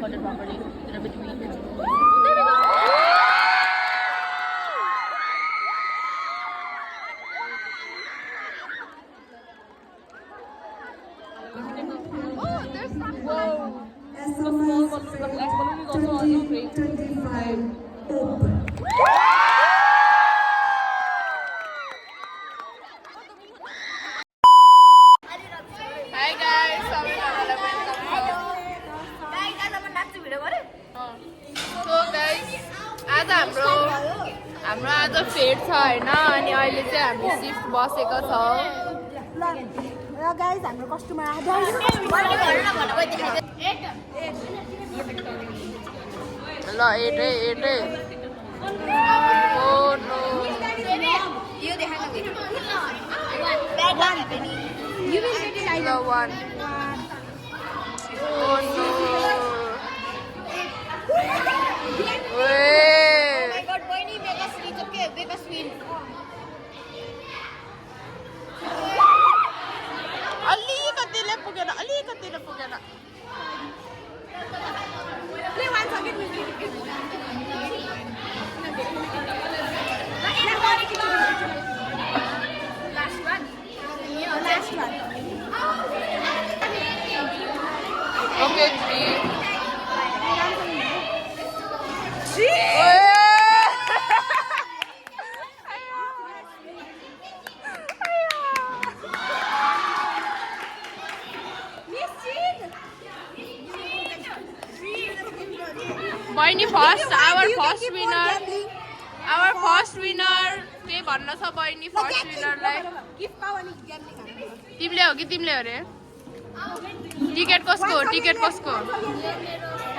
cut it properly. In between. There we go. Oh, there's some. Whoa. The black balloon is also great. 2025 open. Hi guys, सबैजनालाई welcome छ। So guys, आज हाम्रो आज fate छ हैन अनि अहिले चाहिँ हामी शिफ्ट बसेको छ। र गाइस हाम्रो कस्टमर आयो। ल एटै ओ नो यो देखाउन गयो। You will get it ल one oh no Wait. my god, boy ni mega sweet okay, mega sweet. अलिकतिले पुगेन Play once again with me. Last one. Okay, three. Boyni first, our first winner. के भन्न छ बहिनी first विनरलाई gift पाउ अनि gambling हाल्नु। तिमीले हो कि तिमीले हो रे टिकट कसको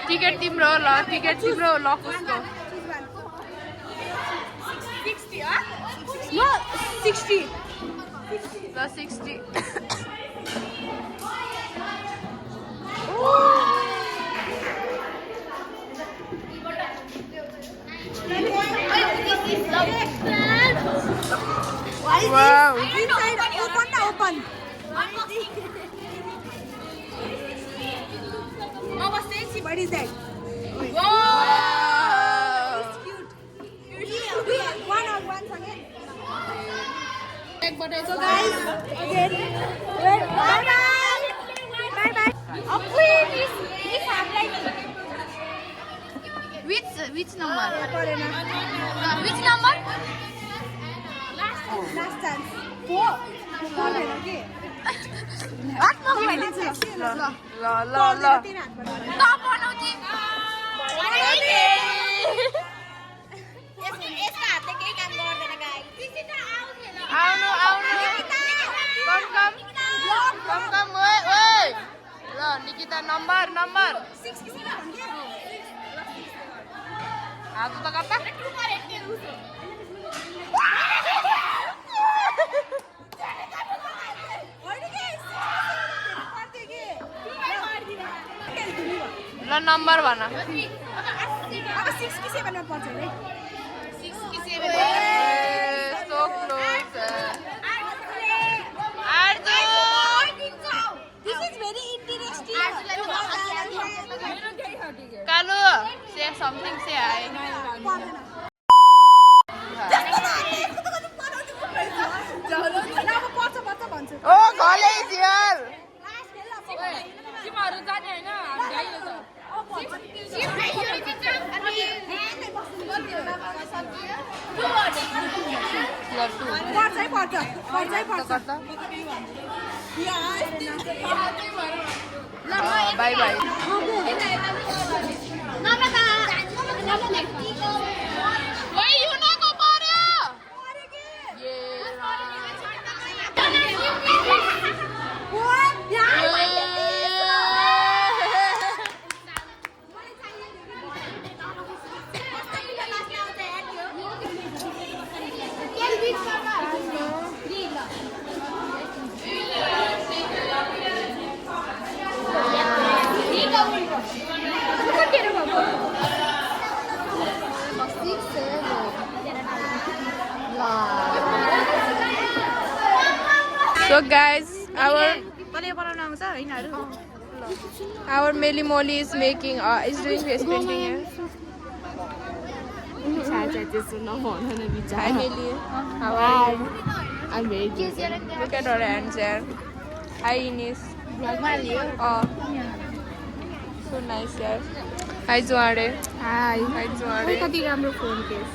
टिकट तिम्रो ल टिकट तिम्रो ल कसको 60 ह? No, 60. ल 60 Wow. Inside, open. Mama says, what is that? Wow. It's cute. Once again. So guys, again. Bye bye. Which number? Which number? Last chance. 4. Okay. ल आउनु कम ओए ल निकिता नम्बर आज त कता ल नम्बर भन 6 कि 7 मा पर्छ है 6 कि 7 so close Arju This is very interesting. Kalu say something say hi Oh college here तिमीहरु जाने हैन हामी गइलो छ Bye bye. Why you not go paryo? So guys, our बनाउन आउँछ हैनहरु ल Our Meli Molly is making is doing face painting here. Hi Meli. How are you? I'm very Look at her hands there. Hi Ines. Oh. So nice here. Hi Juare. Hi. Hi Juare. कति राम्रो phone case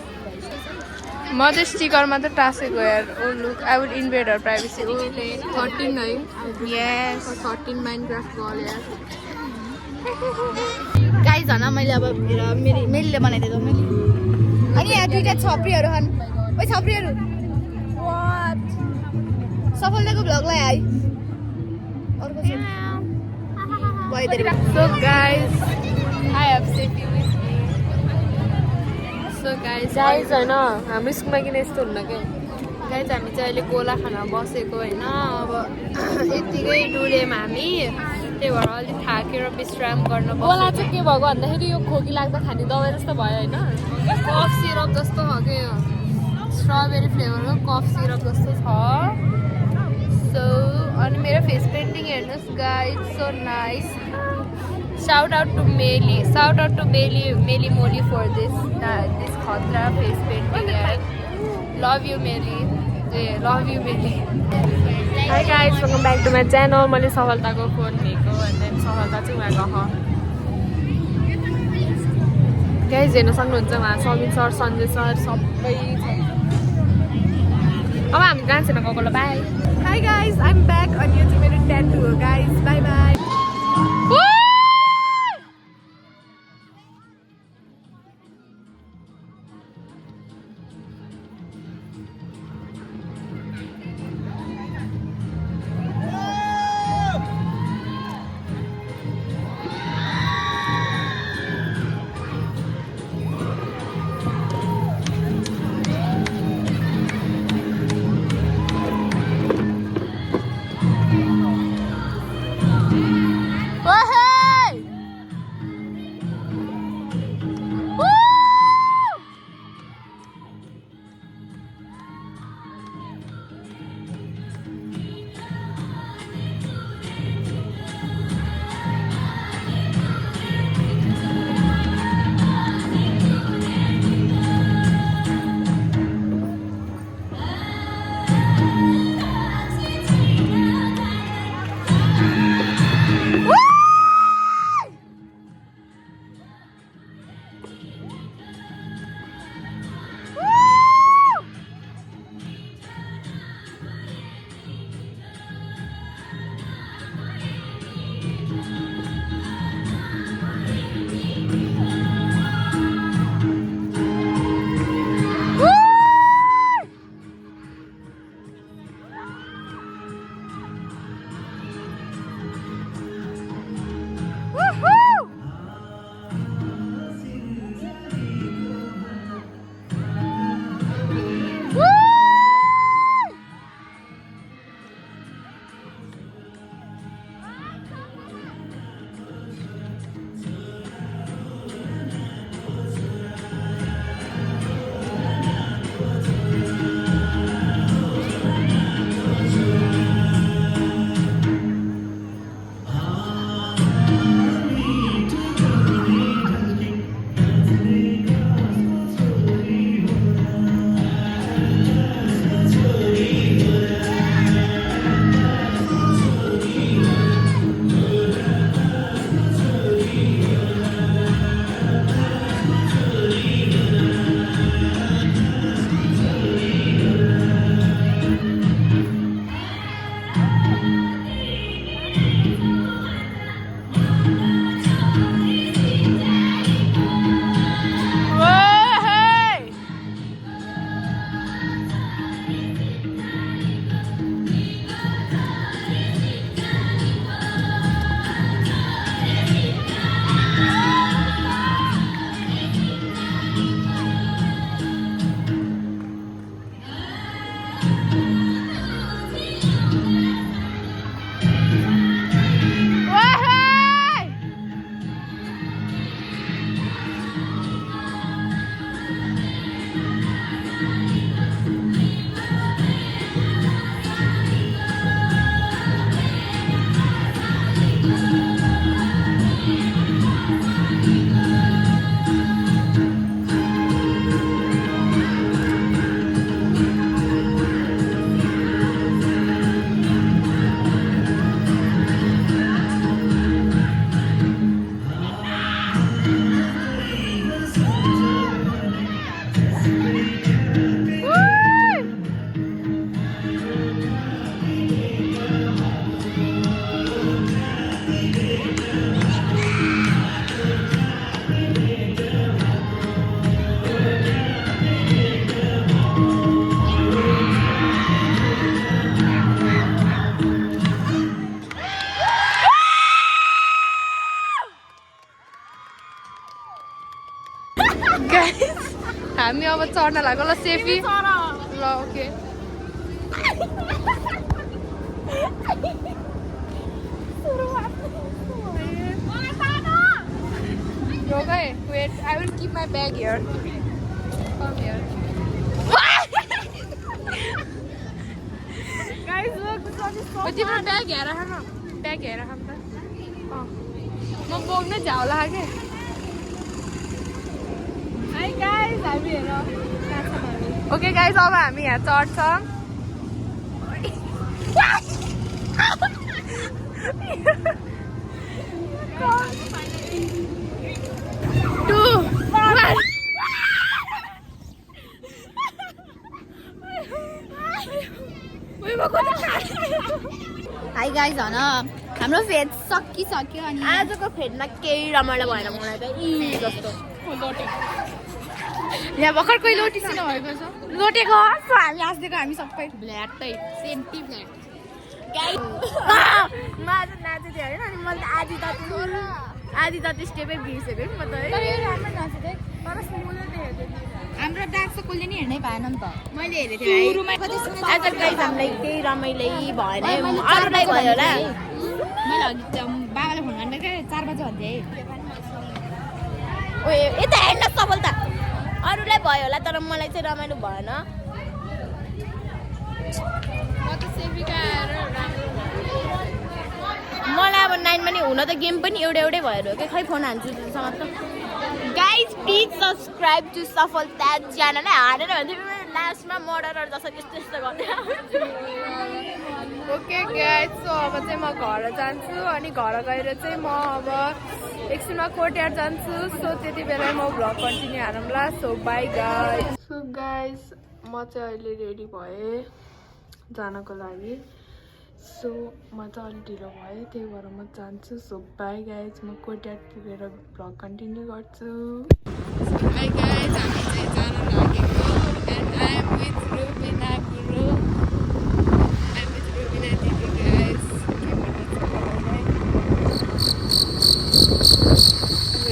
म त स्टिकरमा त टाँसेको यार. Oh look, I would invade her privacy. 13 है Yes. 13 Minecraft गल यार guys भन मैले अब मेलीले बनाइदिएको मेली अनि यहाँ दुईटा छप्रीहरू छन् ओइ छप्रीहरू सफलताको भ्लगलाई हाई अर्को भइदिएर So guys, I have Siddhi with me. So guys, होइन हाम्रो स्कुलमा किन यस्तो हुन्न क्या guys हामी चाहिँ अहिले गोला खान बसेको होइन अब यतिकै डुल्यौँ हामी त्यही भएर अलिक थाकेर विश्राम गर्न गोला बसेको चाहिँ के भएको भन्दाखेरि यो खोकी लाग्दा खाने दबाई जस्तो भयो होइन कफ सिरप जस्तो छ के स्ट्रबेरी फ्लेभरको कफ सिरप जस्तो छ सो अनि मेरो फेस पेन्टिङ हेर्नुहोस् guys so nice shout out to Meli Molly for this khatra face painting yaar love you Meli love you Meli hi guys welcome back to my channel मैले सफलताको phone लिएको अनि सफलता चाहिँ उहाँ गाइज हेर्न सक्नुहुन्छ उहाँ समित सर सञ्जय सर सबै छ अब हामी कहाँ छैन गएको ल by hi guys I'm back on यो चाहिँ मेरो tattoo हो guys bye bye गाइस हामी अब चढ्न लाग्यो ल सेफी ल okay Okay, wait, I will keep my bag here. Come here. Guys, look, this one is so But तिम्रो ब्याग हेर न ब्याग हेर हम त म बोक्न झ्याउला के Hi guys, हामी हेर ओके गाइस अब हामी यहाँ चढ्छौँ हाई गाइज हन हाम्रो फेद सकिसक्यो अनि आजको फेदमा केही रमाइलो भएन मलाई त जस्तो यहाँ भर्खर कोही लोटिस नभएको छ लोटेको हस् हामी हाँस्दिएको हामी सबै ब्ल्याटै सेन्टी फ्ल्याट नाच्नु नाचेको थियो होइन अनि मैले आधी त स्टेपै बिर्सेको नि म त है तर सुन्नु देखेको थिएँ हाम्रो डान्स त कसले नि हेर्नै भएन नि त मैले हेरेको थिएँ आज गाइस हामीलाई केही रमाइलै भएन अरूलाई भयो होला मैले अघि बाबाले फोन गरेर क्या 4 बजे भन्थेँ ओ यता हेर्न सफलता अरूलाई भयो होला तर मलाई चाहिँ रमाइलो भएन मलाई अब 9 पनि हुन त गेम पनि एउटै भएर हो कि खै फोन हान्छु त्योसँग त गाइज प्लिज सब्सक्राइब टु सफल द्याट च्यानल हारेर भन्थ्यो लास्टमा मर्डरर जस्तो त्यस्तो यस्तो गर्दै ओके गाइस सो अब चाहिँ म घर जान्छु अनि घर गएर चाहिँ म अब एकछिनमा कोर्टयार्ड जान्छु सो त्यति बेला म भ्लग कन्टिन्यू हारौँला so bye guys so guys म चाहिँ अहिले रेडी भएँ जानको लागि सो म चाहिँ अलिक ढिलो भयो त्यही भएर म जान्छु सो बाई गाइज म कोर्टयार्ड पुगेर भ्लग कन्टिन्यू गर्छु बाई गाइज हामी चाहिँ जान लागेको and I am with Rubina Guru I am with Rubina दिदी गाइज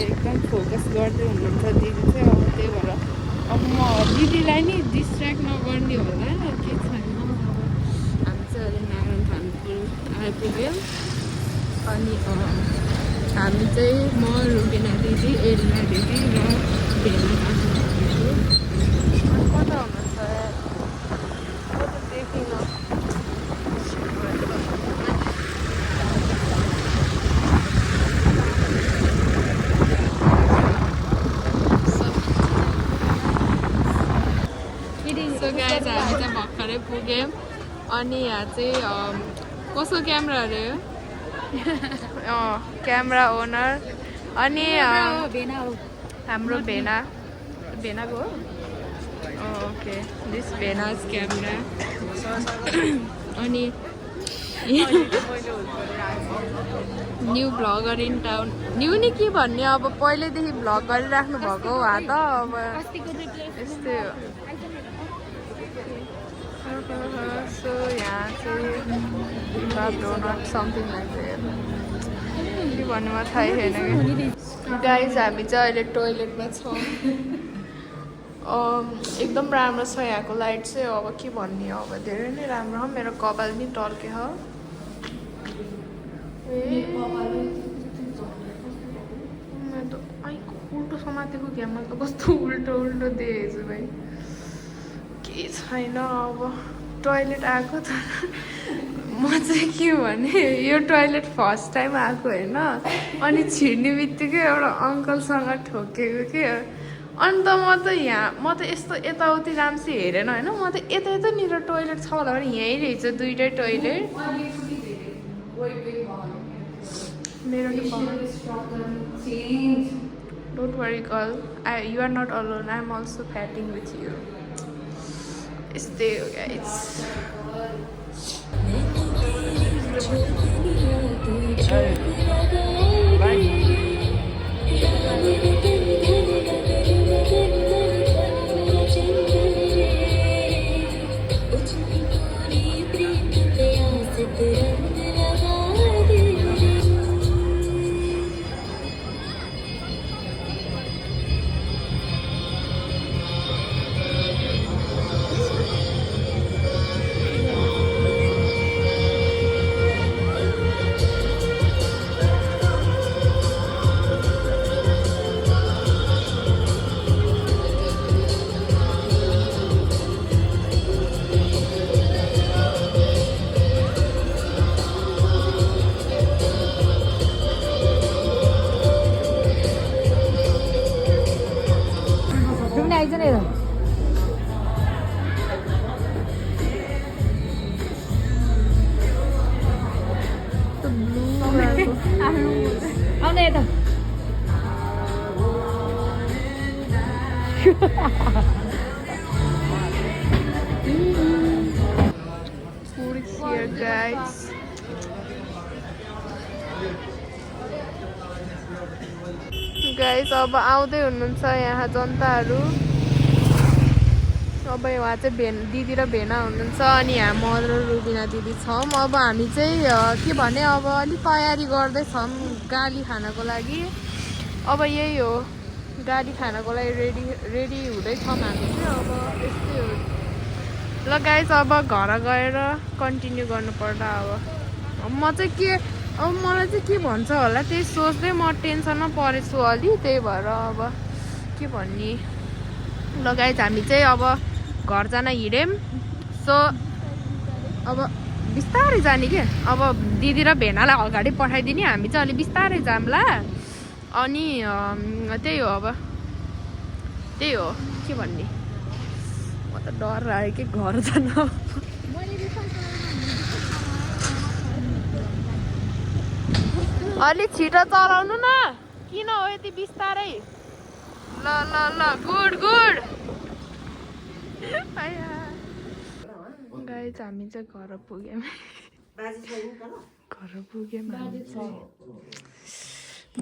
एकदम फोकस गर्दै हुनुहुन्छ दिदी चाहिँ अब त्यही भएर अब म दिदीलाई नि डिस्ट्र्याक्ट नगर्ने होला के छैन हामी चाहिँ अहिले नारायण खानपुर आइपुग्यौँ अनि हामी चाहिँ म रुबिना दिदी एलिना दिदी र भेना काट्नु कता हुनुहुन्छ म त देखिनँ सो गाइज हामी चाहिँ भर्खरै पुग्यौँ अनि यहाँ चाहिँ कसको क्यामेरा अरे क्यामेरा ओनर अनि हाम्रो भेनाको हो ओके दिस भेनाज क्यामेरा अनि new vlogger in town new नि के भन्ने अब पहिल्यैदेखि भ्लग गरिराख्नु भएको हो त अब यस्तै हो सो यहाँ चाहिँ डोनट समथिङ लाइक के भन्नु म थाहै छैन कि गाइज हामी चाहिँ अहिले टोइलेटमा छौँ एकदम राम्रो छ यहाँको लाइट चाहिँ अब के भन्ने अब धेरै नै राम्रो हो मेरो कपाल नि टल्के हो उल्टो समातेको घ्याममा त कस्तो उल्टो उल्टो देखेछु भाइ के छैन अब टोइलेट आएको त म चाहिँ के भने यो टोइलेट फर्स्ट टाइम आएको होइन अनि छिर्ने बित्तिकै एउटा अङ्कलसँग ठोकेको के अनि त म त यस्तो यताउति राम्ररी हेरेन होइन म त यतानिर टोइलेट छ होला भने यहीँ रहेछ दुइटै टोइलेट मेरो don't worry girl you are not alone I am also farting with you यस्तै हो गाइस आइज नि यता आउने यता Food is here, guys. Guys, अब आउँदै हुनुहुन्छ यहाँ जनताहरू अब उहाँ चाहिँ दिदी र भेना हुनुहुन्छ अनि यहाँ म र रुबिना दिदी छौँ अब हामी चाहिँ के भने अब अलिक तयारी गर्दैछौँ गाली खानको लागि अब यही हो गाडी खानको लागि रेडी हुँदैछौँ हामी चाहिँ अब यस्तै हो ल गाइस अब घर गएर कन्टिन्यू गर्नुपर्दा अब म चाहिँ के अब मलाई चाहिँ के भन्छ होला त्यही सोच्दै म टेन्सनमा परेछु अलि त्यही भएर अब के भन्ने ल गाइस हामी चाहिँ अब घर जान हिँड्यौँ सो अब बिस्तारै जाने के अब दिदी र भेनालाई अगाडि पठाइदिने हामी चाहिँ अलि बिस्तारै जाम्ला अनि त्यही हो अब त्यही हो के भन्ने म त डर लाग्यो कि घर जान अलिक छिटो चलाउनु न किन हो यति बिस्तारै ल ल ल गुड गुड गाइस हामी चाहिँ घर पुग्यौँ घर पुग्यौँ हामी चाहिँ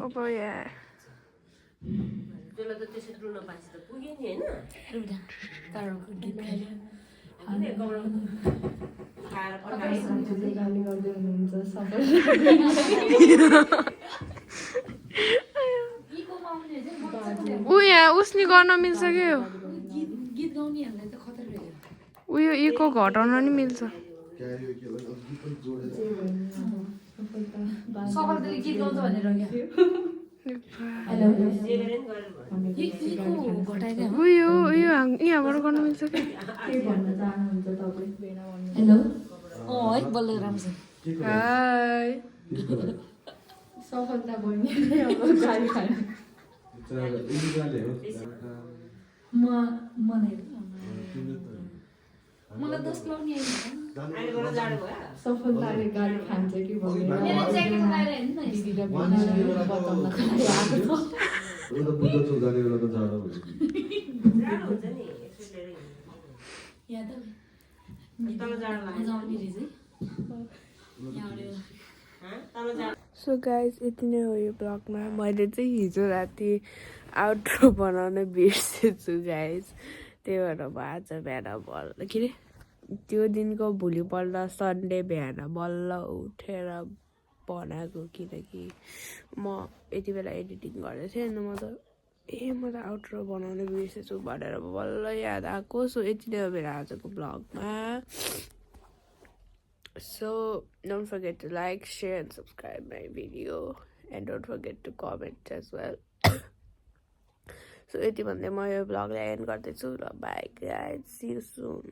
अब यहाँ यहाँ उस्नी गर्न मिल्छ क्या उयो इको घटाउन नि मिल्छ उयो उयो यहाँबाट गर्न मिल्छ क्या है बोल्दै राम्रो छ हाई सफलता बहिनी गाडी खानु मलाई 10 लाउने सफलताले गाडी खान्छ कि सो गाइज यति नै हो यो ब्लगमा मैले चाहिँ हिजो राति आउटरो बनाउन बिर्सेछु गाइज त्यही भएर अब आज बिहान बल्ल के अरे त्यो दिनको भोलिपल्ट सन्डे बिहान बल्ल उठेर बनाएको किनकि म यति बेला एडिटिङ गर्दै थिएँ अनि म त आउटरो बनाउन बिर्सेछु भनेर बल्ल याद आएको सो यति नै हो मेरो आजको ब्लगमा So don't forget to like, share and subscribe my video and don't forget to comment as well. So यति भन्दै म यो ब्लगलाई एन्ड गर्दैछु ल bye guys see you soon